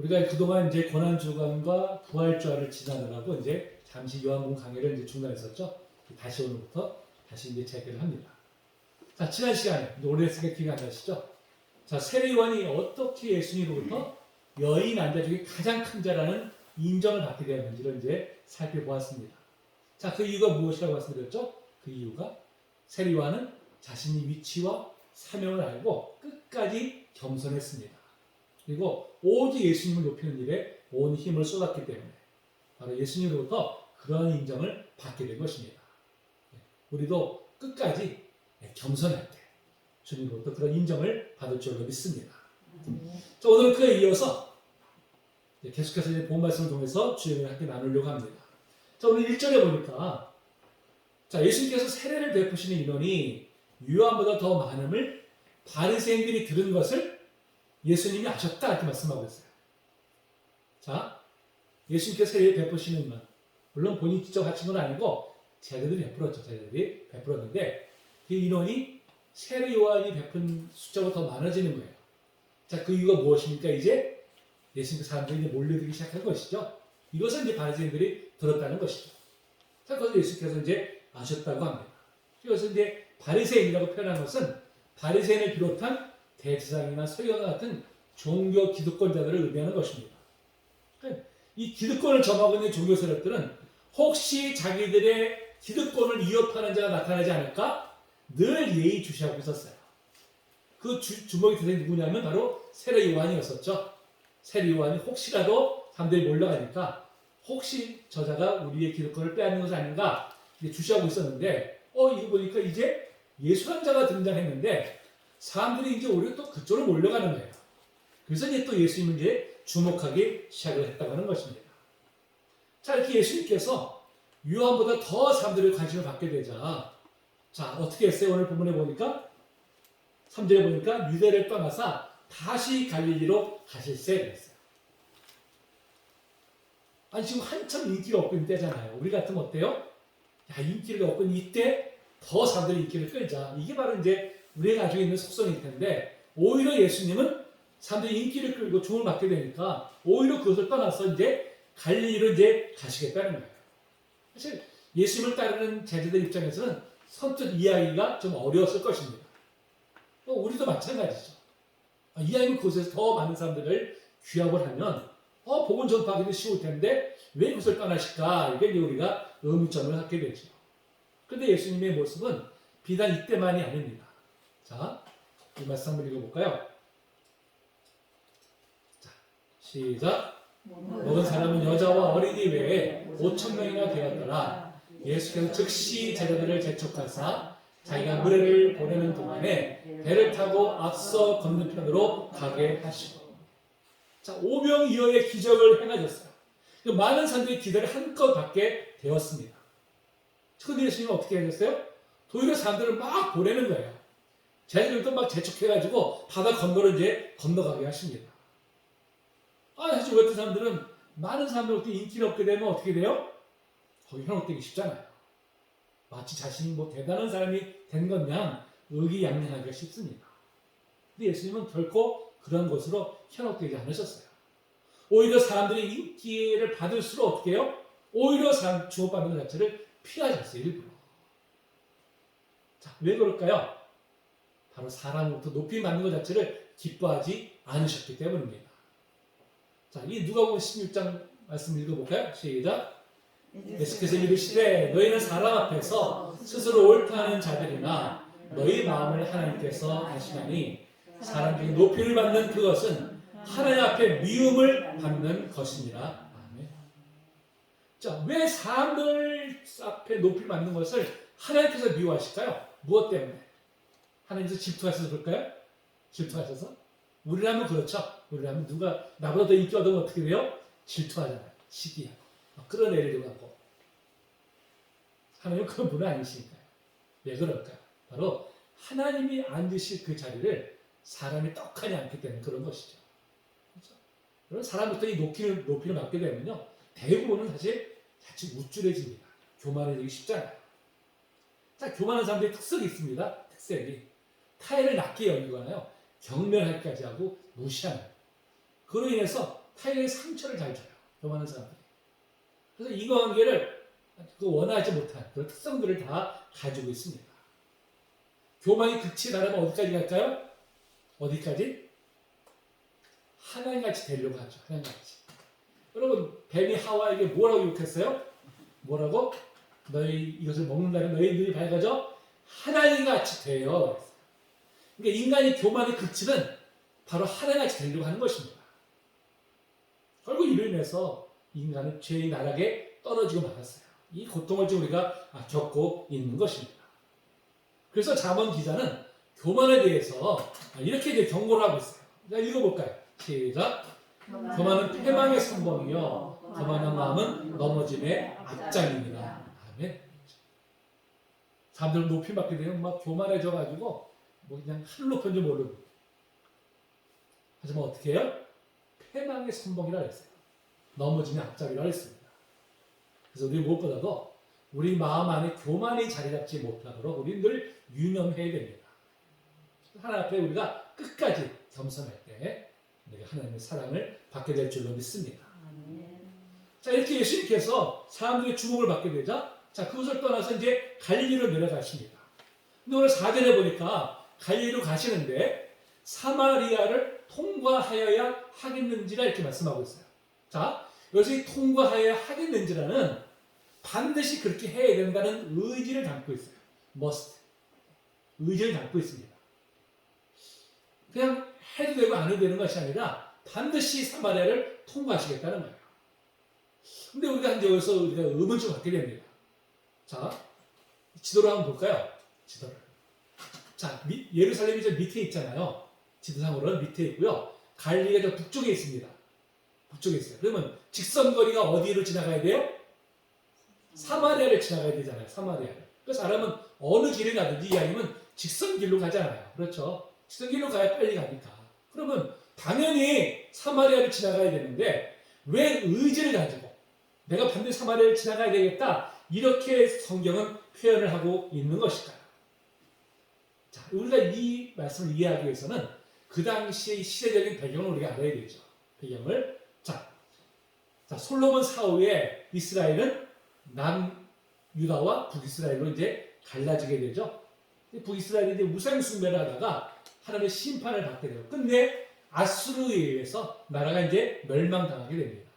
우리가 그동안 이제 고난주간과 부활주화를 지나느라고 이제 잠시 요한복음 강의를 이제 중단했었죠. 다시 오늘부터 다시 이제 재개를 합니다. 자, 지난 시간에 오래됐으니까 기억 안 나시죠? 자, 세례요한이 어떻게 예수님으로부터 여인 안자 중에 가장 큰 자라는 인정을 받게 되었는지를 이제 살펴보았습니다. 자, 그 이유가 무엇이라고 말씀드렸죠? 그 이유가 세례요한은 자신의 위치와 사명을 알고 끝까지 겸손했습니다. 그리고 오직 예수님을 높이는 일에 온 힘을 쏟았기 때문에 바로 예수님으로부터 그러한 인정을 받게 된 것입니다. 우리도 끝까지 겸손할 때 주님으로부터 그런 인정을 받을 줄로 믿습니다. 자, 오늘은 그에 이어서 계속해서 이제 본 말씀을 통해서 주님을 함께 나누려고 합니다. 자, 오늘 1절에 보니까 자, 예수님께서 세례를 베푸시는 인원이 요한보다 더 많음을 바리새인들이 들은 것을 예수님이 아셨다 이렇게 말씀하고 있어요. 자, 예수님께서 세례를 베푸시는 인원, 물론 본인이 직접 하신 건 아니고 제자들이 베풀었죠. 제자들이 베풀었는데 그 인원이 세례 요한이 베푼 숫자보다 더 많아지는 거예요. 자, 그 이유가 무엇입니까? 이제 예수님께 사람들이 이제 몰려들기 시작한 것이죠. 이것은 이제 바리새인들이 들었다는 것이죠. 자, 그것을 예수께서 이제 아셨다고 합니다. 그래서 이제 바리새인이라고 표현한 것은 바리새인을 비롯한 대제사장이나 서기관 같은 종교 기득권자들을 의미하는 것입니다. 이 기득권을 점하고 있는 종교 세력들은 혹시 자기들의 기득권을 위협하는 자가 나타나지 않을까 늘 예의주시하고 있었어요. 그 주먹이 드는 누구냐면 바로 세례 요한이었었죠. 세례 요한이 혹시라도 사람들이 몰려가니까 혹시 저자가 우리의 기득권을 빼앗는 것이 아닌가 주시하고 있었는데 이거 보니까 이제 예수란 자가 등장했는데 사람들이 이제 오히려 또 그쪽으로 몰려가는 거예요. 그래서 이제 또 예수님을 이제 주목하기 시작을 했다고 하는 것입니다. 자, 이렇게 예수님께서 요한보다 더 사람들의 관심을 받게 되자 자, 어떻게 했어요? 오늘 본문에 보니까 3절에 보니까 유대를 떠나사 다시 갈릴리로 가실세 그랬어요. 아니 지금 한참 인기가 없고 있는 때잖아요. 우리 같으면 어때요? 야, 인기를 얻고 있는 이때 더 사람들이 인기를 끌자. 이게 바로 이제 우리가 가지고 있는 속성일 텐데 오히려 예수님은 사람들이 인기를 끌고 주목을 받게 되니까 오히려 그것을 떠나서 이제 갈릴리로 이제 가시겠다는 거예요. 사실 예수님을 따르는 제자들 입장에서는 선뜻 이해하기가 좀 어려웠을 것입니다. 우리도 마찬가지죠. 이왕이면 그곳에서 더 많은 사람들을 귀합을 하면 복음 전파하기도 쉬울 텐데 왜 그것을 떠나실까? 이게 우리가 의문점을 갖게 되죠. 그런데 예수님의 모습은 비단 이때만이 아닙니다. 자, 이 말씀 한번 읽어볼까요? 자, 시작. 모든 사람은 여자와 어린이 외에 5,000명이나 되었더라. 예수께서 즉시 제자들을 재촉하사 자기가 무리를 보내는 동안에 배를 타고 앞서 건너편으로 가게 하시고 자, 5명 이하의 기적을 행하셨어요. 많은 사람들이 기대를 한껏 받게 되었습니다. 그런데 예수님은 어떻게 하셨어요? 오히려 사람들을 막 보내는 거예요. 제자들도 막 재촉해가지고 바다 건너를 이제 건너가게 하십니다. 사실 같은 사람들은 많은 사람들 어떻게 인기를 얻게 되면 어떻게 돼요? 거기 현혹되기 쉽잖아요. 마치 자신이 대단한 사람이 된 것 양 의기양양하기가 쉽습니다. 근데 예수님은 결코 그런 것으로 현혹되지 않으셨어요. 오히려 사람들이 인기를 받을수록 어떻게 해요? 오히려 주목받는 것 자체를 피하셨어요. 일부러. 자, 왜 그럴까요? 바로 사람으로부터 높이 받는 것 자체를 기뻐하지 않으셨기 때문입니다. 자, 이 누가복음 16장 말씀 읽어볼까요? 시작. 예수께서 이르시되 너희는 사람 앞에서 스스로 옳다는 자들이나 너희 마음을 하나님께서 아시나니 사람 중에 높이를 받는 그것은 하나님 앞에 미움을 받는 것이니라. 아멘. 자, 왜 사람들 앞에 높이를 받는 것을 하나님께서 미워하실까요? 무엇 때문에? 하나님께서 질투하셔서 그럴까요? 질투하셔서? 우리라면 그렇죠. 우리라면 누가 나보다 더 인기 얻으면 어떻게 돼요? 질투하잖아요. 시기하고. 그런 애를 하고. 하나님은 그런 분은 아니시니까요. 왜 그럴까요? 바로 하나님이 앉으실 그 자리를 사람이 떡하니 앉기 때문에 그런 것이죠. 그렇죠? 그럼 사람부터 이 높이를 받게 되면요. 대부분은 사실 자칫 우쭐해집니다. 교만해지기 쉽잖아요. 자, 교만한 사람들의 특성이 있습니다. 특색이. 타인을 낮게 여기거나요. 경멸하기까지 하고 무시하는. 그로 인해서 타인의 상처를 잘 줘요. 교만한 사람들이. 그래서 인간관계를 원하지 못한 그런 특성들을 다 가지고 있습니다. 교만이 극치에 달하면 어디까지 갈까요? 어디까지? 하나님같이 되려고 하죠. 하나님같이. 여러분, 뱀이 하와에게 뭐라고 욕했어요? 뭐라고? 너희 이것을 먹는다면 너희 눈이 밝아져 하나님같이 돼요. 그러니까 인간이 교만의 극치는 바로 하나님같이 되려고 하는 것입니다. 결국 이로 인해서 인간은 죄의 나락에 떨어지고 말았어요. 이 고통을 지금 우리가 겪고 있는 것입니다. 그래서 잠언 기자는 교만에 대해서 이렇게 이제 경고를 하고 있어요. 자, 읽어볼까요? 시작. 교만은 패망의 선봉이요 교만한 마음은 넘어짐의 앞장입니다. 아멘. 사람들 높이 받게 되면 막 교만해져가지고 뭐 그냥 하늘 높은 줄 모르고. 하지만 어떻게 해요? 패망의 선봉이라 했어요. 넘어짐의 앞장이라 했습니다. 그래서 우리 무엇보다도 우리 마음 안에 교만이 자리 잡지 못하도록 우리는 늘 유념해야 됩니다. 하나님 앞에 우리가 끝까지 겸손할 때 우리가 하나님의 사랑을 받게 될 줄로 믿습니다. 자, 이렇게 예수님께서 사람들의 주목을 받게 되자, 자, 그것을 떠나서 이제 갈릴리로 내려가십니다. 근데 오늘 4절에 보니까 갈릴리로 가시는데 사마리아를 통과하여야 하겠는지라 이렇게 말씀하고 있어요. 자, 여기서 이 통과하여야 하겠는지라는 반드시 그렇게 해야 된다는 의지를 담고 있어요. must. 의지를 담고 있습니다. 그냥 해도 되고 안 해도 되는 것이 아니라 반드시 사마리아를 통과하시겠다는 거예요. 근데 우리가 이제 여기서 우리가 의문점을 갖게 됩니다. 자, 지도를 한번 볼까요? 지도를. 자, 예루살렘이 저 밑에 있잖아요. 지도상으로는 밑에 있고요. 갈릴리가 저 북쪽에 있습니다. 북쪽에 있어요. 그러면 직선거리가 어디로 지나가야 돼요? 사마리아를 지나가야 되잖아요. 사마리아를. 그래서 사람은 어느 길을 가든지 이야기는 직선길로 가잖아요. 그렇죠? 직선길로 가야 빨리 가니까. 그러면 당연히 사마리아를 지나가야 되는데 왜 의지를 가지고 내가 반드시 사마리아를 지나가야 되겠다 이렇게 성경은 표현을 하고 있는 것일까요? 자, 우리가 이 말씀을 이해하기 위해서는 그 당시의 시대적인 배경을 우리가 알아야 되죠. 배경을. 자, 솔로몬 사후에 이스라엘은 남유다와 북이스라엘로 이제 갈라지게 되죠. 북이스라엘이 이제 우상 숭배를 하다가 하나님의 심판을 받게 돼요. 근데 아수르에 의해서 나라가 이제 멸망당하게 됩니다.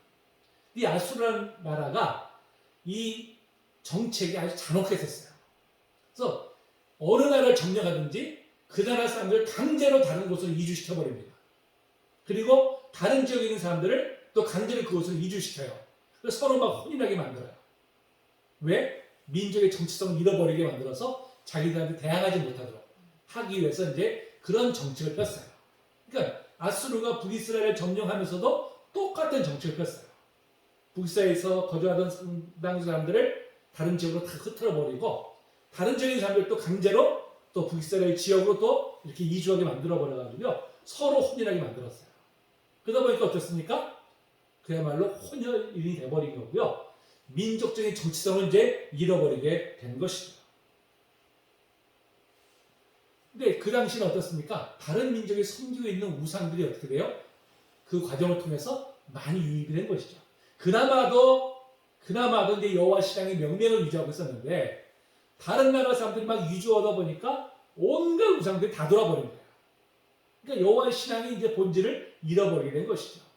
이 아수르라는 나라가 이 정책이 아주 잔혹했었어요. 그래서 어느 나라를 점령하든지 그 나라 사람들을 강제로 다른 곳으로 이주시켜버립니다. 그리고 다른 지역에 있는 사람들을 또 강제로 그곳으로 이주시켜요. 그래서 서로 막 혼인하게 만들어요. 왜? 민족의 정치성을 잃어버리게 만들어서 자기들한테 대항하지 못하도록 하기 위해서 이제 그런 정책을 폈어요. 그러니까 아수르가 북이스라엘을 점령하면서도 똑같은 정책을 폈어요. 북이스라엘에서 거주하던 상당 사람들을 다른 지역으로 다 흩어버리고 다른 지역의 사람들을 또 강제로 또 북이스라엘 지역으로 또 이렇게 이주하게 만들어버려가지고 서로 혼인하게 만들었어요. 그러다 보니까 어떻습니까? 그야말로 혼혈이 돼버린 거고요. 민족적인 정치성을 이제 잃어버리게 된 것이죠. 근데 그 당시는 어떻습니까? 다른 민족이 섬기고 있는 우상들이 어떻게 돼요? 그 과정을 통해서 많이 유입이 된 것이죠. 그나마도 이제 여호와 신앙의 명맥을 유지하고 있었는데 다른 나라 사람들이 막 이주하다 보니까 온갖 우상들이 다 돌아버린 거예요. 그러니까 여호와 신앙이 이제 본질을 잃어버리게 된 것이죠.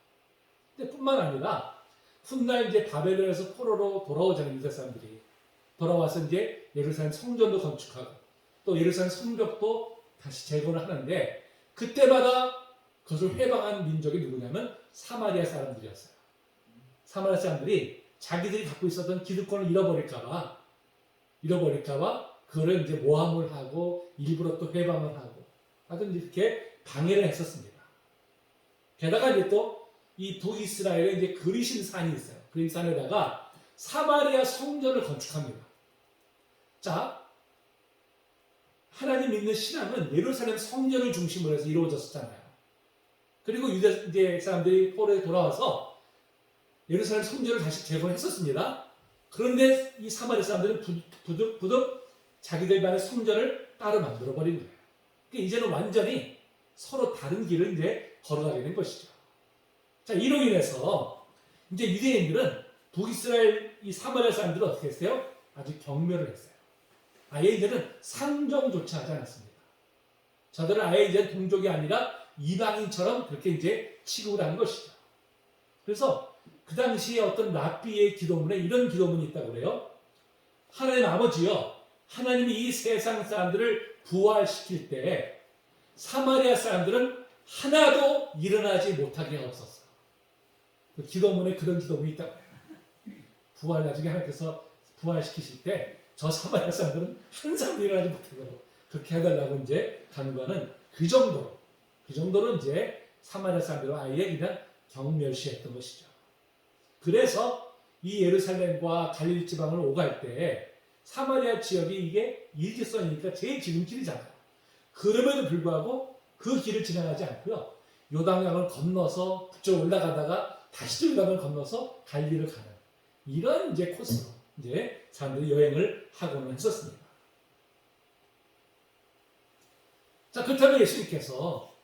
근데 뿐만 아니라 훗날 이제 바벨론에서 포로로 돌아오자는 유다 사람들이 돌아와서 이제 예루살렘 성전도 건축하고 또 예루살렘 성벽도 다시 재건을 하는데 그때마다 그것을 회방한 민족이 누구냐면 사마리아 사람들이었어요. 사마리아 사람들이 자기들이 갖고 있었던 기득권을 잃어버릴까봐 그거를 이제 모함을 하고 일부러 또 회방을 하고 하여튼 이렇게 방해를 했었습니다. 게다가 이제 또 이 북이스라엘에 이제 그리심 산이 있어요. 그리심 산에다가 사마리아 성전을 건축합니다. 자, 하나님 믿는 신앙은 예루살렘 성전을 중심으로 해서 이루어졌었잖아요. 그리고 유대 이제 사람들이 포로에 돌아와서 예루살렘 성전을 다시 재건했었습니다. 그런데 이 사마리아 사람들은 부득 자기들만의 성전을 따로 만들어버린 거예요. 그러니까 이제는 완전히 서로 다른 길을 이제 걸어가게 된 것이죠. 자, 이로 인해서 이제 유대인들은 북이스라엘 이 사마리아 사람들은 어떻게 했어요? 아주 경멸을 했어요. 아예 이제는 상정조차 하지 않았습니다. 저들은 아예 이제 동족이 아니라 이방인처럼 그렇게 이제 취급을 하는 것이죠. 그래서 그 당시에 어떤 랍비의 기도문에 이런 기도문이 있다고 그래요. 하나님 아버지여, 하나님이 이 세상 사람들을 부활시킬 때 사마리아 사람들은 하나도 일어나지 못하게 하옵소서. 그 기도문에 그런 기도문이 있다고 해요. 나중에 하나님께서 부활시키실 때 저 사마리아 사람들은 한 사람도 일어나지 못하도록 그렇게 해달라고 이제 간구하는 그 정도로 이제 사마리아 사람들을 아예 그냥 경멸시했던 것이죠. 그래서 이 예루살렘과 갈릴리 지방을 오갈 때 사마리아 지역이 이게 일직선이니까 제일 지름길이잖아요. 그럼에도 불구하고 그 길을 지나가지 않고요. 요단강을 건너서 북쪽으로 올라가다가 다시 요단강을 건너서 갈릴리를 가는 이런 이제 코스로 이제 사람들이 여행을 하고는 했었습니다. 자, 그렇다면 예수님께서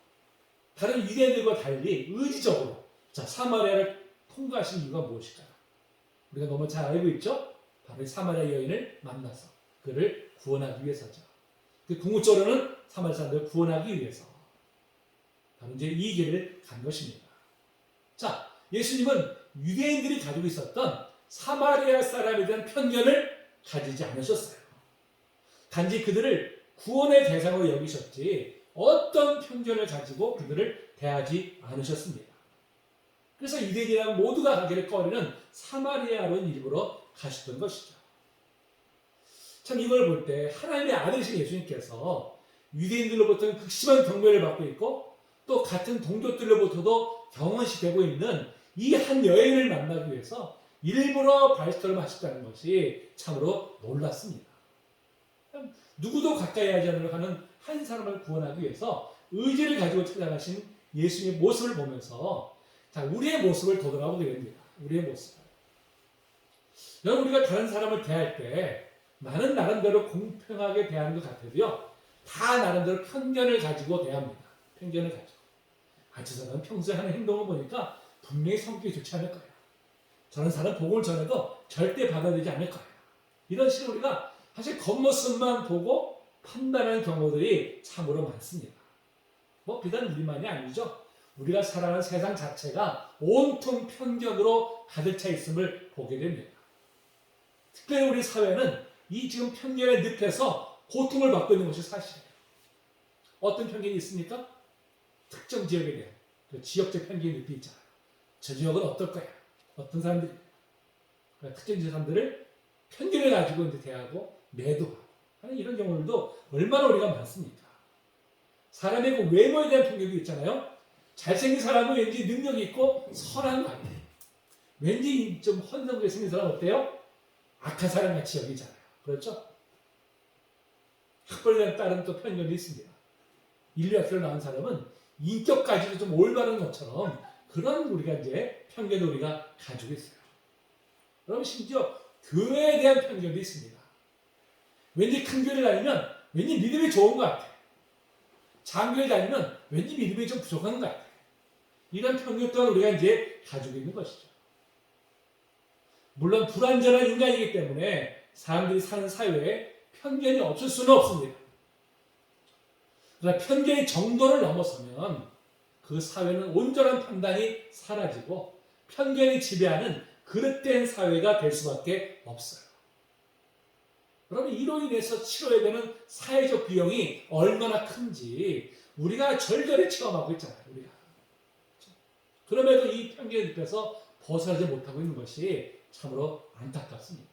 다른 유대인들과 달리 의지적으로 사마리아를 통과하신 이유가 무엇일까요? 우리가 너무 잘 알고 있죠? 바로 이 사마리아 여인을 만나서 그를 구원하기 위해서죠. 그 궁극적으로는 사마리아 사람들을 구원하기 위해서 바로 이제 이 길을 간 것입니다. 자, 예수님은 유대인들이 가지고 있었던 사마리아 사람에 대한 편견을 가지지 않으셨어요. 단지 그들을 구원의 대상으로 여기셨지 어떤 편견을 가지고 그들을 대하지 않으셨습니다. 그래서 유대인이란 모두가 가기를 꺼리는 사마리아로 일부러 가셨던 것이죠. 참 이걸 볼 때 하나님의 아들이신 예수님께서 유대인들로부터는 극심한 경멸을 받고 있고 또 같은 동족들로부터도 경원시 되고 있는 이 한 여인을 만나기 위해서 일부러 발걸음 하셨다는 것이 참으로 놀랐습니다. 누구도 가까이 하지 않으려 하는 한 사람을 구원하기 위해서 의지를 가지고 찾아가신 예수님의 모습을 보면서 자, 우리의 모습을 되돌아보게 됩니다. 우리의 모습을. 여러분, 우리가 다른 사람을 대할 때 나는 나름대로 공평하게 대하는 것 같아도요, 다 나름대로 편견을 가지고 대합니다. 편견을 가지고. 저 사람은 평소에 하는 행동을 보니까 분명히 성격이 좋지 않을 거예요. 저는 사람 복음을 전해도 절대 받아들이지 않을 거예요. 이런 식으로 우리가 사실 겉모습만 보고 판단하는 경우들이 참으로 많습니다. 비단 우리만이 아니죠. 우리가 살아가는 세상 자체가 온통 편견으로 가득 차 있음을 보게 됩니다. 특별히 우리 사회는 이 지금 편견의 늪에서 고통을 받고 있는 것이 사실이에요. 어떤 편견이 있습니까? 특정 지역에 대한 그 지역적 편견이 늪이 있잖아요. 저 지역은 어떨 거야? 어떤 사람들이 특정 지역 사람들을 편견을 가지고 이제 대하고 매도하고 하는 이런 경우들도 얼마나 우리가 많습니까? 사람의 그 외모에 대한 편견도 있잖아요. 잘생긴 사람은 왠지 능력이 있고 선한 것 같아요. 왠지 좀 헌성하게 생긴 사람 어때요? 악한 사람 같이 여기잖아요. 그렇죠? 학벌에 따른 또 편견이 있습니다. 인류학교를 나온 사람은 인격까지도 좀 올바른 것처럼 그런 우리가 이제 편견을 우리가 가지고 있어요. 여러분, 심지어 교회에 대한 편견도 있습니다. 왠지 큰 교회를 다니면 왠지 믿음이 좋은 것 같아요. 장교회 다니면 왠지 믿음이 좀 부족한 것 같아요. 이런 편견 또한 우리가 이제 가지고 있는 것이죠. 물론 불완전한 인간이기 때문에 사람들이 사는 사회에 편견이 없을 수는 없습니다. 그러나 편견의 정도를 넘어서면 그 사회는 온전한 판단이 사라지고 편견이 지배하는 그릇된 사회가 될 수밖에 없어요. 그러면 이로 인해서 치러야 되는 사회적 비용이 얼마나 큰지 우리가 절절히 체험하고 있잖아요. 우리가. 그럼에도 이 편견의 늪에서 벗어나지 못하고 있는 것이 참으로 안타깝습니다.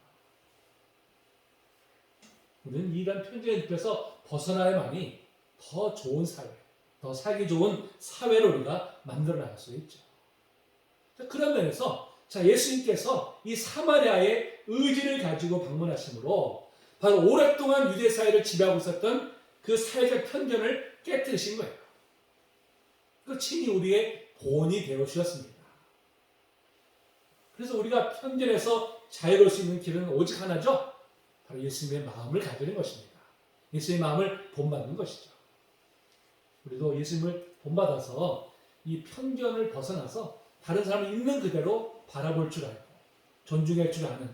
우리는 이런 편견의 늪에서 벗어나야만이 더 좋은 사회, 더 살기 좋은 사회를 우리가 만들어 나갈 수 있죠. 그런 면에서 예수님께서 이 사마리아의 의지를 가지고 방문하심으로 바로 오랫동안 유대 사회를 지배하고 있었던 그 사회적 편견을 깨뜨리신 거예요. 그 친히 우리의 본이 되어 주셨습니다. 그래서 우리가 편견에서 자유로울 수 있는 길은 오직 하나죠. 바로 예수님의 마음을 가지는 것입니다. 예수님의 마음을 본받는 것이죠. 우리도 예수님을 본받아서 이 편견을 벗어나서 다른 사람을 있는 그대로 바라볼 줄 알고 존중할 줄 아는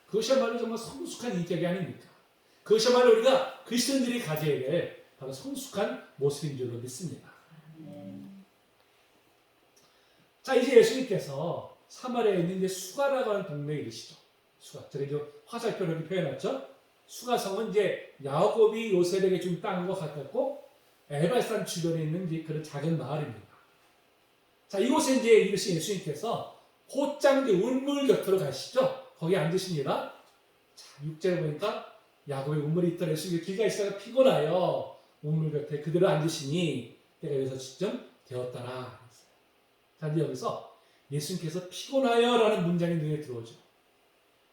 그것이야말로 정말 성숙한 인격이 아닙니까? 그것이야말로 우리가 그리스도인들이 가져야 될 바로 성숙한 모습인 줄로 믿습니다. 자, 이제 예수님께서 사마리아에 있는 이제 수가라고 하는 동네에 이르시죠. 수가. 저기 화살표로 이렇게 표현했죠. 수가성은 이제 야곱이 요셉에게 준 땅과 가깝고 에발산 주변에 있는 이제 그런 작은 마을입니다. 자, 이곳에 이제 이르신 예수님께서 곧장 이제 우물 곁으로 가시죠. 거기 앉으십니다. 자, 6절에 보니까 야곱의 우물이 있더라. 예수님이 길 가시다가 피곤하여 우물 곁에 그대로 앉으시니 때가 여기서 지점 되었더라. 자, 이제 여기서 예수님께서 피곤하여라는 문장이 눈에 들어오죠.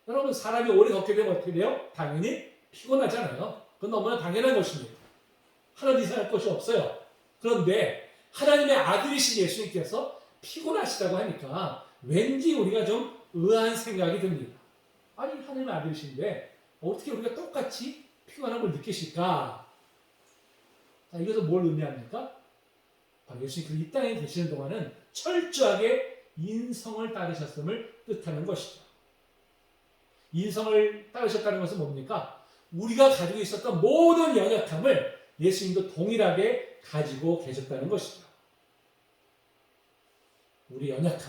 여러분, 사람이 오래 걷게 되면 어떻게 돼요? 당연히 피곤하잖아요. 그건 너무나 당연한 것입니다. 하나도 이상할 것이 없어요. 그런데 하나님의 아들이신 예수님께서 피곤하시다고 하니까 왠지 우리가 좀 의아한 생각이 듭니다. 아니, 하나님의 아들이신데 어떻게 우리가 똑같이 피곤함을 느끼실까? 자, 이것은 뭘 의미합니까? 바로 예수님께서 이 땅에 계시는 동안은 철저하게 인성을 따르셨음을 뜻하는 것이죠. 인성을 따르셨다는 것은 뭡니까? 우리가 가지고 있었던 모든 연약함을 예수님도 동일하게 가지고 계셨다는 것이죠. 우리 연약함,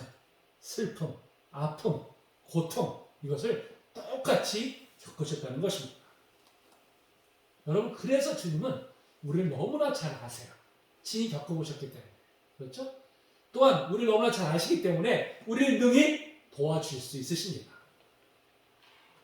슬픔, 아픔, 고통 이것을 똑같이 겪으셨다는 것입니다. 여러분, 그래서 주님은 우리를 너무나 잘 아세요. 친히 겪어보셨기 때문에. 그렇죠? 또한 우리를 너무나 잘 아시기 때문에 우리를 능히 도와줄 수 있으십니다.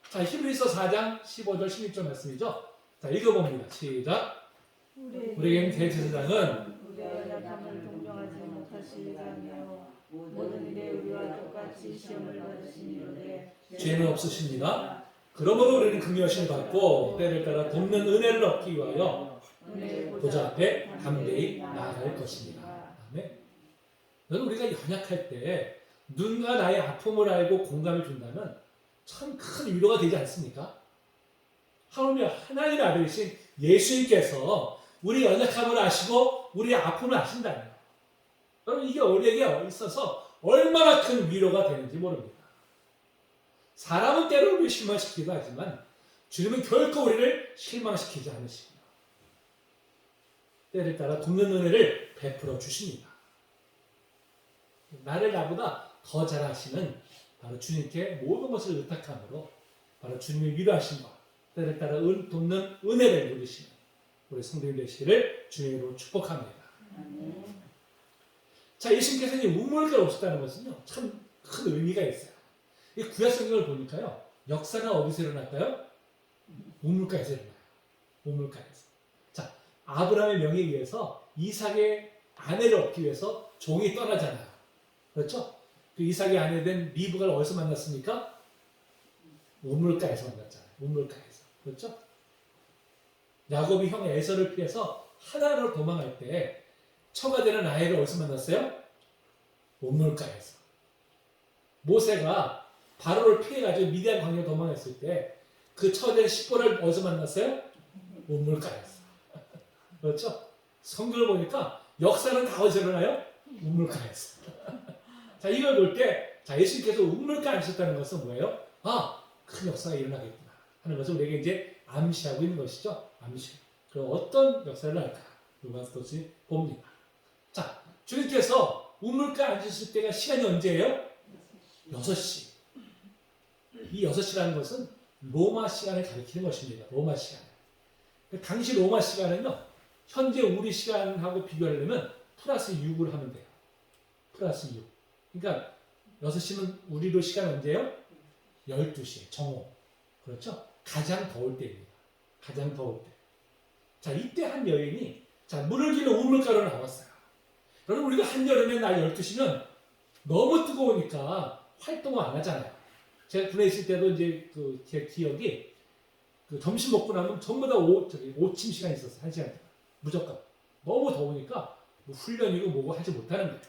자, 히브리서 4장 15절 16절 말씀이죠. 자, 읽어봅니다. 시작. 우리에겐 대제사장은 우리의 연약함을 동정하지 못하시리라며 모든 일에 우리와 똑같이 시험을 받으시니로되 죄는 없으십니다. 그러므로 우리는 긍휼하심을 받고 때를 따라 돕는 은혜를 얻기 위하여 보좌 앞에 담대히 나아갈 것입니다. 아멘. 여러분, 우리가 연약할 때 누군가 나의 아픔을 알고 공감을 준다면 참 큰 위로가 되지 않습니까? 하나님의 아들이신 예수님께서 우리 연약함을 아시고 우리의 아픔을 아신다면 여러분, 이게 우리에게 있어서 얼마나 큰 위로가 되는지 모릅니다. 사람은 때로 우리를 실망시키기도 하지만 주님은 결코 우리를 실망시키지 않으십니다. 때를 따라 돕는 은혜를 베풀어 주십니다. 나를 나보다 더 잘하시는 바로 주님께 모든 것을 의탁함으로 바로 주님의 위로하심과 때를 따라 돕는 은혜를 누리시는 우리 성도님 되시기를 주님으로 축복합니다. 자, 예수님께서 이제 우물가에 오셨다는 것은요, 참 큰 의미가 있어요. 이 구약 성경을 보니까요, 역사는 어디서 일어날까요? 우물가에서 일어나요. 우물가에서. 자, 아브라함의 명에 의해서 이삭의 아내를 얻기 위해서 종이 떠나잖아요. 그렇죠? 그 이삭의 아내 된 리브가를 어디서 만났습니까? 우물가에서 만났잖아요. 우물가에서. 그렇죠? 야곱이 형 에서를 피해서 하나로 도망할 때 처가 되는 라헬을 어디서 만났어요? 우물가에서. 모세가 바로를 피해가지고 미디안 광야로 도망했을 때 그 처된 십보를 어디서 만났어요? 우물가에서. 그렇죠? 성경을 보니까 역사는 다 어디서 일어나요? 우물가에서. 자, 이걸 볼 때, 자, 예수님께서 우물가에 앉으셨다는 것은 뭐예요? 아, 큰 역사가 일어나겠구나 하는 것을 우리에게 이제 암시하고 있는 것이죠. 암시. 그럼 어떤 역사를 할까? 요한 스토치 봅니다. 자, 주님께서 우물가에 앉으실 때가 시간이 언제예요? 6시. 이 6시라는 것은 로마 시간을 가리키는 것입니다. 로마 시간. 당시 로마 시간은요, 현재 우리 시간하고 비교하려면 플러스 6을 하면 돼요. 플러스 6. 그러니까 6시는 우리로 시간 언제예요? 12시에 정오. 그렇죠? 가장 더울 때입니다. 가장 더울 때. 자, 이때 한 여인이 자, 물을 기는 우물가로 나왔어요. 여러분, 우리가 한여름에 날 12시면 너무 뜨거우니까 활동을 안 하잖아요. 제가 군에 있을 때도 이제 제 기억이 점심 먹고 나면 전부 다 오침 시간이 있었어요. 1시간 동안. 무조건. 너무 더우니까 뭐 훈련이고 뭐고 하지 못하는 거예요.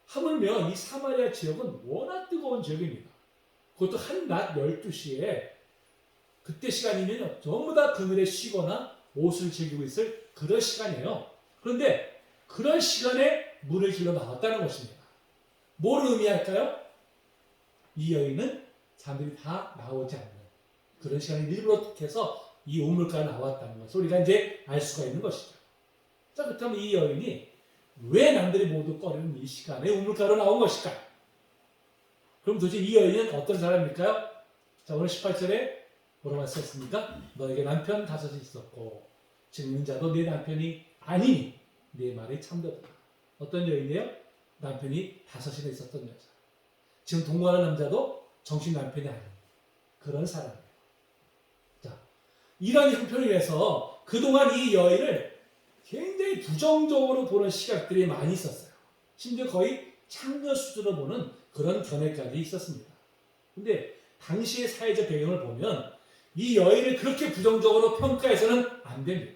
하물며 이 사마리아 지역은 워낙 뜨거운 지역입니다. 그것도 한낮 12시에 그때 시간이면 전부 다 그늘에 쉬거나 옷을 즐기고 있을 그런 시간이에요. 그런데 그런 시간에 물을 길러 나왔다는 것입니다. 뭐를 의미할까요? 이 여인은 사람들이 다 나오지 않는 그런 시간을 일부러 택해서 이 우물가에 나왔다는 것을 우리가 이제 알 수가 있는 것이죠. 자, 그렇다면 이 여인이 왜 남들이 모두 꺼리는 이 시간에 우물가로 나온 것일까? 그럼 도대체 이 여인은 어떤 사람일까요? 자, 오늘 18절에 뭐라고 말씀했습니까? 너에게 남편 5이 있었고 지금 자도 네 남편이 아니니 네 말이 참되다. 어떤 여인이에요? 남편이 5이나 있었던 여자. 지금 동거하는 남자도 정신 남편이 아닌 그런 사람이에요. 자, 이런 형편을 위해서 그동안 이 여인을 굉장히 부정적으로 보는 시각들이 많이 있었어요. 심지어 거의 창녀 수준으로 보는 그런 견해까지 있었습니다. 근데 당시의 사회적 배경을 보면 이 여인을 그렇게 부정적으로 평가해서는 안 됩니다.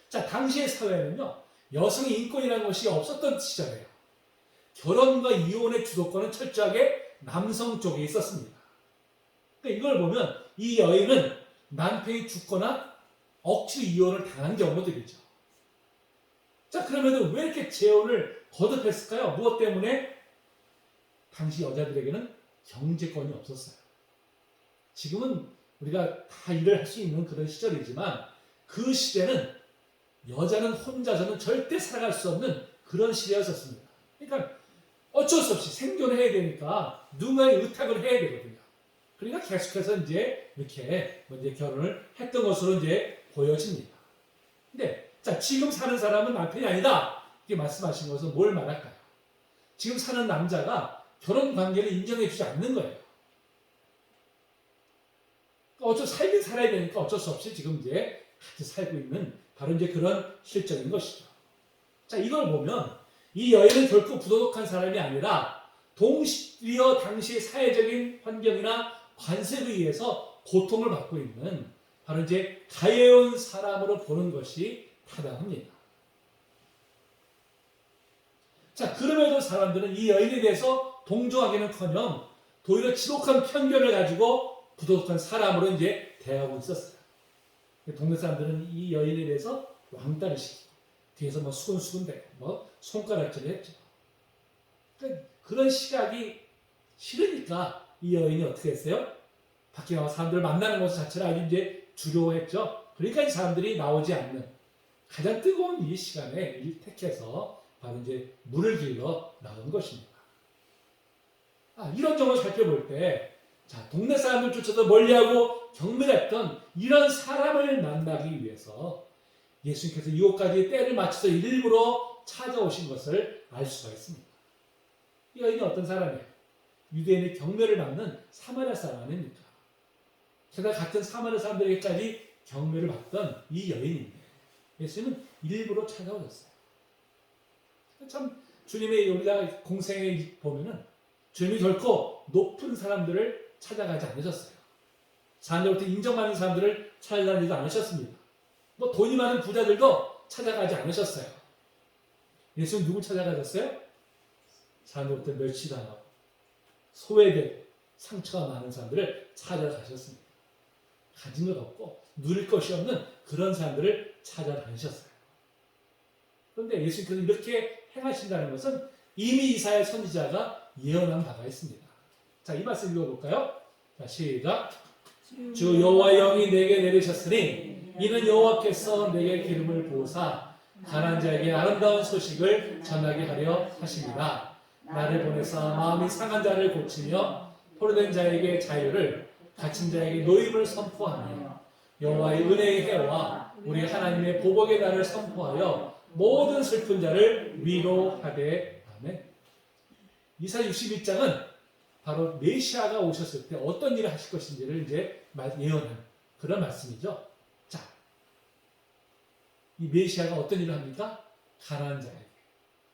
자, 당시의 사회는요, 여성의 인권이라는 것이 없었던 시절이에요. 결혼과 이혼의 주도권은 철저하게 남성 쪽에 있었습니다. 그러니까 이걸 보면 이 여인은 남편이 죽거나 억지로 이혼을 당한 경우들이죠. 자, 그러면 왜 이렇게 재혼을 거듭했을까요? 무엇 때문에? 당시 여자들에게는 경제권이 없었어요. 지금은 우리가 다 일을 할 수 있는 그런 시절이지만 그 시대는 여자는 혼자서는 절대 살아갈 수 없는 그런 시대였었습니다. 그러니까 어쩔 수 없이 생존을 해야 되니까 누군가의 의탁을 해야 되거든요. 그러니까 계속해서 이제 이렇게 먼저 결혼을 했던 것으로 이제 보여집니다. 근데 자, 지금 사는 사람은 남편이 아니다. 이렇게 말씀하신 것은 뭘 말할까요? 지금 사는 남자가 결혼 관계를 인정해주지 않는 거예요. 어쩔 살긴 살아야 되니까 어쩔 수 없이 지금 이제 같이 살고 있는 바로 이제 그런 실정인 것이죠. 자, 이걸 보면 이 여인은 결코 부도덕한 사람이 아니라 동시에 당시의 사회적인 환경이나 관습에 의해서 고통을 받고 있는 바로 이제 가해온 사람으로 보는 것이 타당합니다. 자, 그럼에도 사람들은 이 여인에 대해서 동조하기는커녕 도리어 지독한 편견을 가지고 부도덕한 사람으로 이제 대하고 있었어요. 동네 사람들은 이 여인에 대해서 왕따를 시키고 뒤에서 뭐 수근수근대고 뭐 손가락질을 했죠. 그러니까 그런 시각이 싫으니까 이 여인이 어떻게 했어요? 밖에 나와 사람들을 만나는 것 자체를 아주 이제 두려워했죠. 그러니까 이 사람들이 나오지 않는 가장 뜨거운 이 시간에 이 택해서 바로 이제 물을 길러 나온 것입니다. 이런 점을 살펴볼 때, 자, 동네 사람들조차도 멀리하고 경멸했던 이런 사람을 만나기 위해서 예수님께서 이곳까지 때를 맞춰서 일부러 찾아오신 것을 알 수가 있습니다. 이 여인이 어떤 사람이에요? 유대인의 경멸을 받는 사마리아 사람 아닙니까? 게다가 같은 사마리아 사람들에게까지 경멸을 받던 이 여인인데 예수님은 일부러 찾아오셨어요. 참 주님의 우리가 공생에 보면은 주님이 결코 높은 사람들을 찾아가지 않으셨어요. 사람들부터 인정받는 사람들을 찾아다니지 않으셨습니다. 뭐 돈이 많은 부자들도 찾아가지 않으셨어요. 예수는 누굴 찾아가셨어요? 사람들부터 멸시당하고 소외되고 상처가 많은 사람들을 찾아가셨습니다. 가진 것 없고 누릴 것이 없는 그런 사람들을 찾아다니셨어요. 그런데 예수님께서 이렇게 행하신다는 것은 이미 이사야 선지자가 예언한 바가 있습니다. 자, 이 말씀 읽어볼까요? 자, 시작. 주 여호와 영이 내게 내리셨으니 이는 여호와께서 내게 기름을 부으사 가난한 자에게 아름다운 소식을 전하게 하려 하십니다. 나를 보내사 마음이 상한 자를 고치며 포로된 자에게 자유를 갇힌 자에게 노임을 선포하며 여호와의 은혜의 해와 우리 하나님의 보복의 날을 선포하여 모든 슬픈 자를 위로하되. 아멘. 이사야 61장은 바로 메시아가 오셨을 때 어떤 일을 하실 것인지를 이제 예언한 그런 말씀이죠. 자, 이 메시아가 어떤 일을 합니까? 가난한 자에게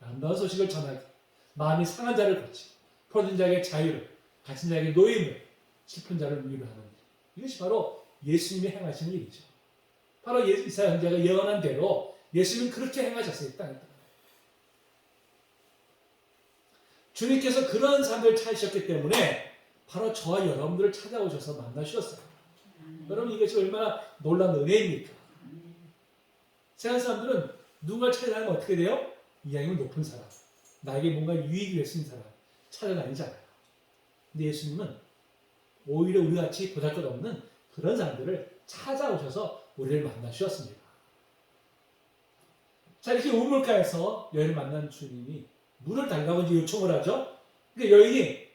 아름다운 소식을 전하기, 마음이 상한 자를 고치고 포로된 자에게 자유를, 갇힌 자에게 노임을, 슬픈 자를 위로하는 일. 이것이 바로 예수님이 행하시는 일이죠. 바로 이사야 선지자가 예언한 대로 예수님은 그렇게 행하셨어요. 이 땅에. 주님께서 그런 사람들을 찾으셨기 때문에 바로 저와 여러분들을 찾아오셔서 만나주셨어요. 여러분, 이것이 얼마나 놀라운 은혜입니까? 세상 사람들은 누군가를 찾아가면 어떻게 돼요? 이왕이면 높은 사람, 나에게 뭔가 유익이 될 수 있는 사람 찾아다니잖아요. 근데 예수님은 오히려 우리같이 보잘것없는 그런 사람들을 찾아오셔서 우리를 만나주셨습니다. 자, 이렇게 우물가에서 여인을 만난 주님이 물을 달라고 이제 요청을 하죠. 그러니까 여인이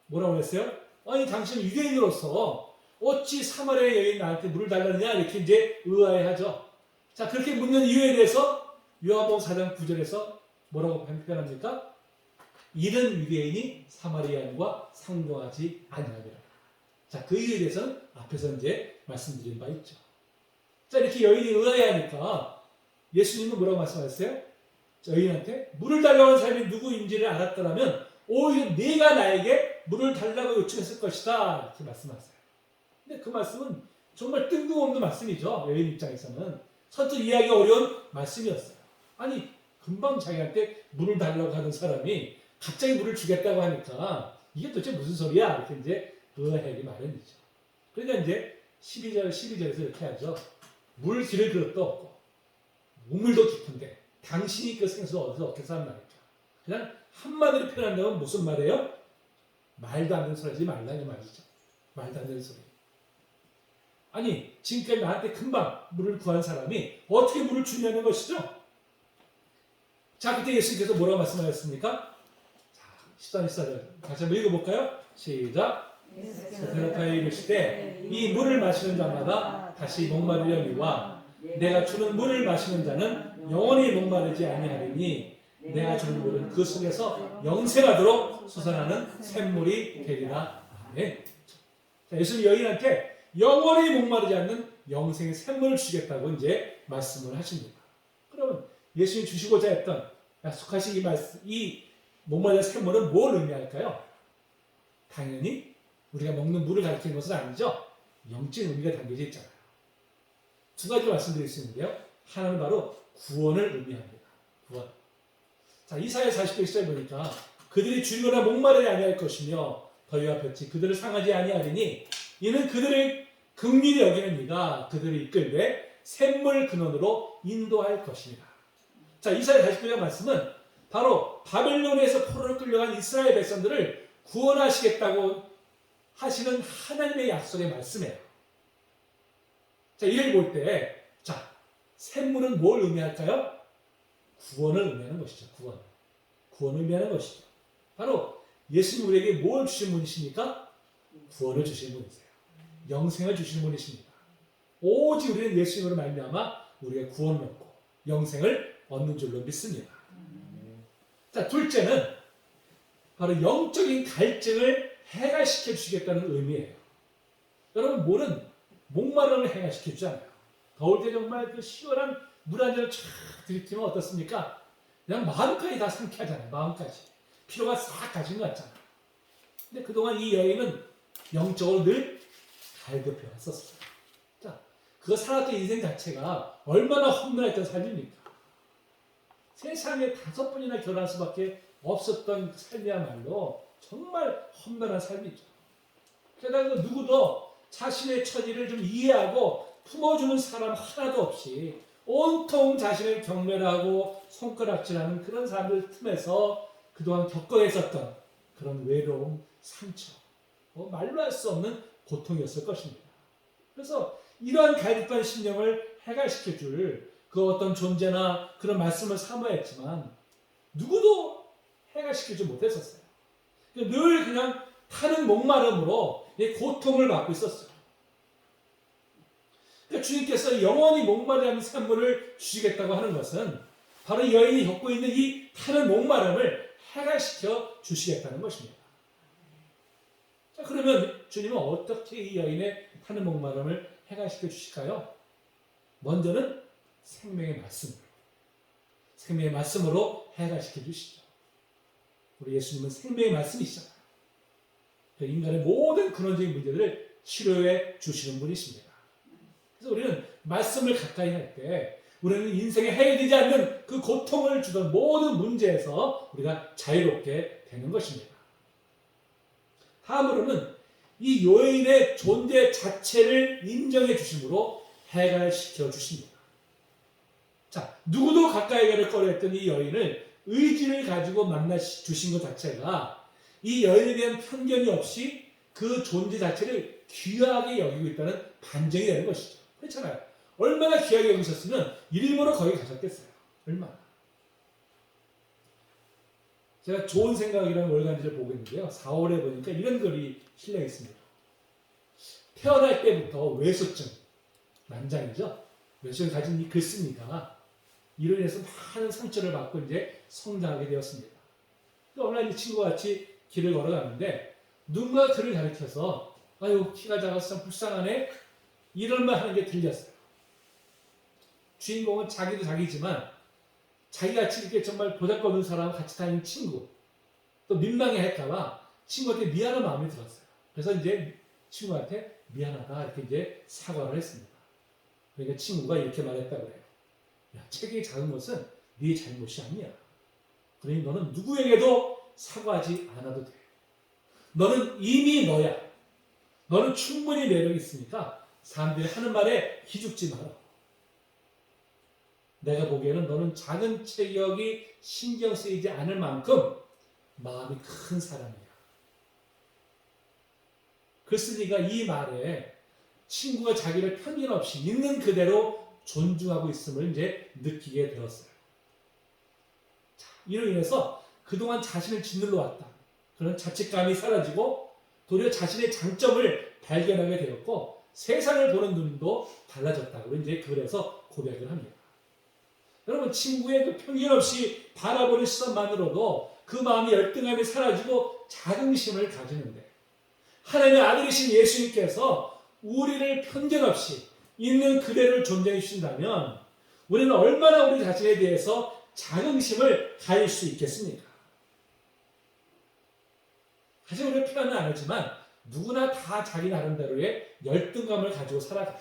뭐라고 했어요? 아니, 당신은 유대인으로서 어찌 사마리아 여인 나한테 물을 달라느냐 이렇게 이제 의아해하죠. 자, 그렇게 묻는 이유에 대해서 요한복음 4장 9절에서 뭐라고 표현합니까? 이른 유대인이 사마리아인과 상종하지 아니하리라. 자, 그 이유에 대해서는 앞에서 이제 말씀드린 바 있죠. 자, 이렇게 여인이 의아해하니까 예수님은 뭐라고 말씀하셨어요? 여인한테 물을 달라고 하는 사람이 누구인지를 알았더라면 오히려 네가 나에게 물을 달라고 요청했을 것이다 이렇게 말씀하세요. 근데 그 말씀은 정말 뜬금없는 말씀이죠. 여인 입장에서는 선뜻 이해하기 어려운 말씀이었어요. 아니, 금방 자기한테 물을 달라고 하는 사람이 갑자기 물을 주겠다고 하니까 이게 도대체 무슨 소리야 이렇게 이제 의아하기 마련이죠. 그러니까 이제 12절에서 이렇게 하죠. 물 기를 그릇도 없고 우물도 깊은데 당신이 그 생수를 어디서 얻겠어 하는 말이죠. 그냥 한마디로 표현한다면 무슨 말이에요? 말도 안 되는 소리 하지 말라는 말이죠. 말도 안 되는 소리. 아니, 지금까지 나한테 금방 물을 구한 사람이 어떻게 물을 주냐는 것이죠. 자, 그때 예수님께서 뭐라고 말씀하셨습니까? 자, 14절 다시 한번 읽어볼까요? 시작. 대답하여 이르시되 이 물을 마시는 자마다 다시 목마르려니와 내가 주는 물을 마시는 자는 영원히 목마르지 아니하리니 내가 주는 물은 그 속에서 영생하도록 솟아나는 샘물이 되리라. 아멘. 자, 예수님 여인한테 영원히 목마르지 않는 영생의 샘물을 주겠다고 이제 말씀을 하십니다. 그러면 예수님이 주시고자 했던 약속하신 이 목마르지 않는 샘물은 뭘 의미할까요? 당연히 우리가 먹는 물을 가리키는 것은 아니죠. 영적인 의미가 담겨져 있잖아요. 두 가지 말씀드릴 수 있는데요. 하나는 바로 구원을 의미합니다. 구원. 자, 이사야 40편 시절 보니까 그들이 줄거나 목마르지 아니할 것이며 더위와 볕이 그들을 상하지 아니하리니 이는 그들을 긍휼히 여기는 이가 그들을 이끌되 샘물 근원으로 인도할 것입니다. 자, 이사야 40편 말씀은 바로 바벨론에서 포로로 끌려간 이스라엘 백성들을 구원하시겠다고 하시는 하나님의 약속의 말씀이에요. 자, 이를 볼 때, 자, 샘물은 뭘 의미할까요? 구원을 의미하는 것이죠. 구원을 의미하는 것이죠. 바로 예수님 우리에게 뭘 주신 분이십니까? 구원을 주신 분이세요. 영생을 주신 분이십니다. 오직 우리는 예수님으로 말미암아 우리가 구원을 얻고 영생을 얻는 줄로 믿습니다. 자, 둘째는 바로 영적인 갈증을 해결시켜 주시겠다는 의미예요. 여러분, 물은 목마름을 해결시켜 주잖아요. 더울 때 정말 그 시원한 물 한 잔을 쫙 들이키면 어떻습니까? 그냥 마음까지 다 상쾌하잖아요. 마음까지. 피로가 싹 가진 것 같잖아요. 근데 그동안 이 여인은 영적으로 늘 갈급해 왔었어요. 자, 그거 살았던 인생 자체가 얼마나 험난했던 삶입니까? 세상에 5번이나 결혼할 수밖에 없었던 삶이야말로 정말 험난한 삶이죠. 게다가 누구도 자신의 처지를 좀 이해하고 품어주는 사람 하나도 없이 온통 자신을 경멸하고 손가락질하는 그런 사람들 틈에서 그동안 겪어 있었던 그런 외로움, 상처, 말로 할 수 없는 고통이었을 것입니다. 그래서 이러한 갈급한 심령을 해결시켜 줄 그 어떤 존재나 그런 말씀을 사모했지만 누구도 해결시키지 못했었어요. 늘 그냥 타는 목마름으로 고통을 받고 있었어요. 그러니까 주님께서 영원히 목마르지 않는 샘물을 주시겠다고 하는 것은 바로 여인이 겪고 있는 이 타는 목마름을 해결시켜 주시겠다는 것입니다. 자, 그러면 주님은 어떻게 이 여인의 타는 목마름을 해결시켜 주실까요? 먼저는 생명의 말씀으로 해결시켜 주시죠. 우리 예수님은 생명의 말씀이시잖아요. 인간의 모든 근원적인 문제들을 치료해 주시는 분이십니다. 그래서 우리는 말씀을 가까이 할 때 우리는 인생에 해결되지 않는 그 고통을 주던 모든 문제에서 우리가 자유롭게 되는 것입니다. 다음으로는 이 여인의 존재 자체를 인정해 주심으로 해결시켜 주십니다. 자, 누구도 가까이 가를 꺼려했던 이 여인을 의지를 가지고 만나 주신 것 자체가 이 여인에 대한 편견이 없이 그 존재 자체를 귀하게 여기고 있다는 반증이 되는 것이죠. 그렇잖아요. 얼마나 귀하게 여기셨으면 일부러 거기 가셨겠어요. 얼마나. 제가 좋은 생각이라는 월간지를 보고 있는데요. 4월에 보니까 이런 글이 실려 있습니다. 태어날 때부터 외소증, 난장이죠. 외소증을 가진 이 글쓰니까 이로 인해서 많은 상처를 받고 이제 성장하게 되었습니다. 어느 날 이 친구와 같이 길을 걸어가는데 누군가 그를 가리켜서 아유 키가 작아서 참 불쌍하네 이런 말 하는 게 들렸어요. 주인공은 자기도 자기지만 자기같이 이렇게 정말 보잘것없는 사람과 같이 다니는 친구 또 민망해할까봐 친구한테 미안한 마음이 들었어요. 그래서 이제 친구한테 미안하다 이렇게 이제 사과를 했습니다. 그러니까 친구가 이렇게 말했다고 해요. 야, 체격이 작은 것은 네 잘못이 아니야. 그러니 너는 누구에게도 사과하지 않아도 돼. 너는 이미 너야. 너는 충분히 매력이 있으니까 사람들이 하는 말에 기죽지 마라. 내가 보기에는 너는 작은 체격이 신경 쓰이지 않을 만큼 마음이 큰 사람이야. 글쓴이가 이 말에 친구가 자기를 편견 없이 있는 그대로 존중하고 있음을 이제 느끼게 되었어요. 자, 이로 인해서 그동안 자신을 짓눌러 왔다. 그런 자책감이 사라지고 도리어 자신의 장점을 발견하게 되었고 세상을 보는 눈도 달라졌다고 이제 글에서 고백을 합니다. 여러분 친구의 그 편견 없이 바라보는 시선만으로도 그 마음이 열등함이 사라지고 자긍심을 가지는데 하나님의 아들이신 예수님께서 우리를 편견 없이 있는 그대를 존중해 주신다면 우리는 얼마나 우리 자신에 대해서 자긍심을 가질 수 있겠습니까? 사실 우리가 표현은 안 하지만 누구나 다 자기 나름대로의 열등감을 가지고 살아가요.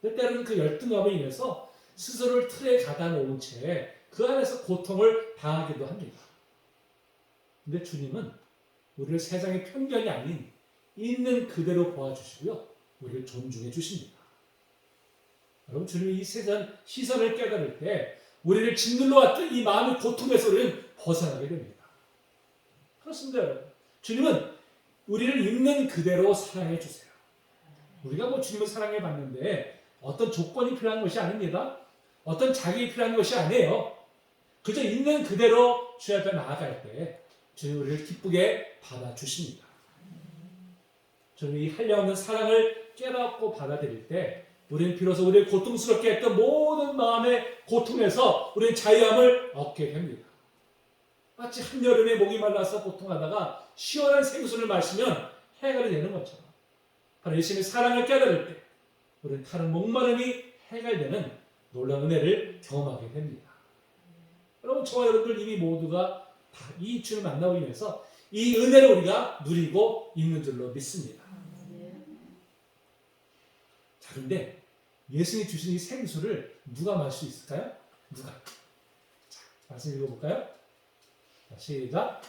때로는 그 열등감에 인해서 스스로를 틀에 가다 놓은 채 그 안에서 고통을 당하기도 합니다. 근데 주님은 우리를 세상의 편견이 아닌 있는 그대로 보아주시고요. 우리를 존중해 주십니다. 여러분 주님이 이 세상 시선을 깨달을 때 우리를 짓눌러 왔던 이 마음의 고통에서 우리는 벗어나게 됩니다. 그렇습니다. 여러분. 주님은 우리를 있는 그대로 사랑해 주세요. 우리가 뭐 주님을 사랑해 봤는데 어떤 조건이 필요한 것이 아닙니다. 어떤 자격이 필요한 것이 아니에요. 그저 있는 그대로 주님 앞에 나아갈 때 주님 우리를 기쁘게 받아주십니다. 주님이 이 한량없는 사랑을 깨닫고 받아들일 때 우리는 비로소 우리를 고통스럽게 했던 모든 마음의 고통에서 우리는 자유함을 얻게 됩니다. 마치 한여름에 목이 말라서 고통하다가 시원한 생수를 마시면 해결이 되는 것처럼 바로 예수님의 사랑을 깨달을 때 우리는 다른 목마름이 해결되는 놀라운 은혜를 경험하게 됩니다. 여러분 저와 여러분들 이미 모두가 다 이 주를 만나고 인해서 이 은혜를 우리가 누리고 있는 줄로 믿습니다. 자, 그런데 예수님이 주신 이 생수를 누가 마실 수 있을까요? 누가? 자, 말씀 읽어볼까요? 자, 시작.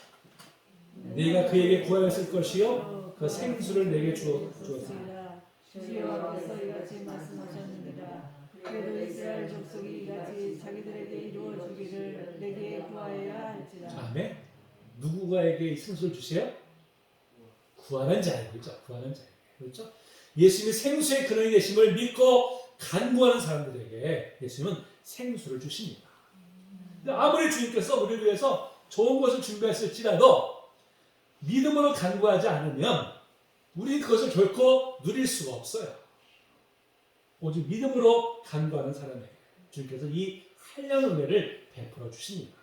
네가 그에게 구하였을 것이요 그 생수를 내게 주었으나 주여 앞에서 이같이 말씀하셨느니라. 그래도 이스라엘 족속이 이같이 자기들에게 이루어 주기를 내게 구하여야 할지라. 아멘. 누구가에게 이 생수를 주세요? 구하는 자에게, 그렇죠? 구하는 자에게, 그렇죠? 예수님이 생수의 근원이 되심을 믿고 간구하는 사람들에게 예수님은 생수를 주십니다. 아무리 주님께서 우리를 위해서 좋은 것을 준비했을지라도 믿음으로 간구하지 않으면 우리는 그것을 결코 누릴 수가 없어요. 오직 믿음으로 간구하는 사람에게 주님께서 이 한량의 은혜를 베풀어 주십니다.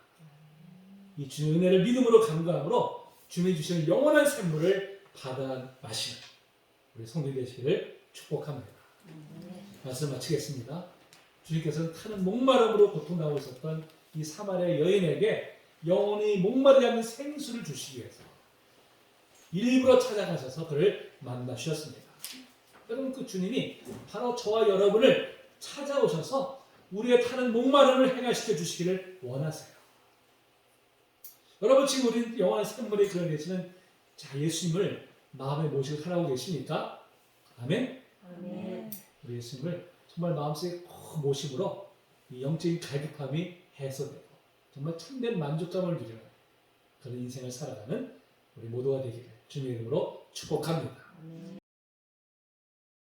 이 주님의 은혜를 믿음으로 간구함으로 주님이 주시는 영원한 샘물을 받아 마시는 우리 성도들 되시기를 축복합니다. 말씀 마치겠습니다. 주님께서는 타는 목마름으로 고통당하고 있었던 이 사마리아 여인에게 영원히 목마르지 않는 생수를 주시기 위해서 일부러 찾아가셔서 그를 만나주셨습니다. 여러분 그 주님이 바로 저와 여러분을 찾아오셔서 우리의 타는 목마름을 해결시켜 주시기를 원하세요. 여러분 지금 우리 영원한 샘물에 그려 계시는 자 예수님을 마음에 모시고 살아오고 계십니까? 아멘? 아멘. 우리 예수님을 정말 마음속에 꼭 모심으로 이 영적인 갈급함이 해소되고 정말 참된 만족감을 누리는 그런 인생을 살아가는 우리 모두가 되기를 주님의 이름으로 축복합니다.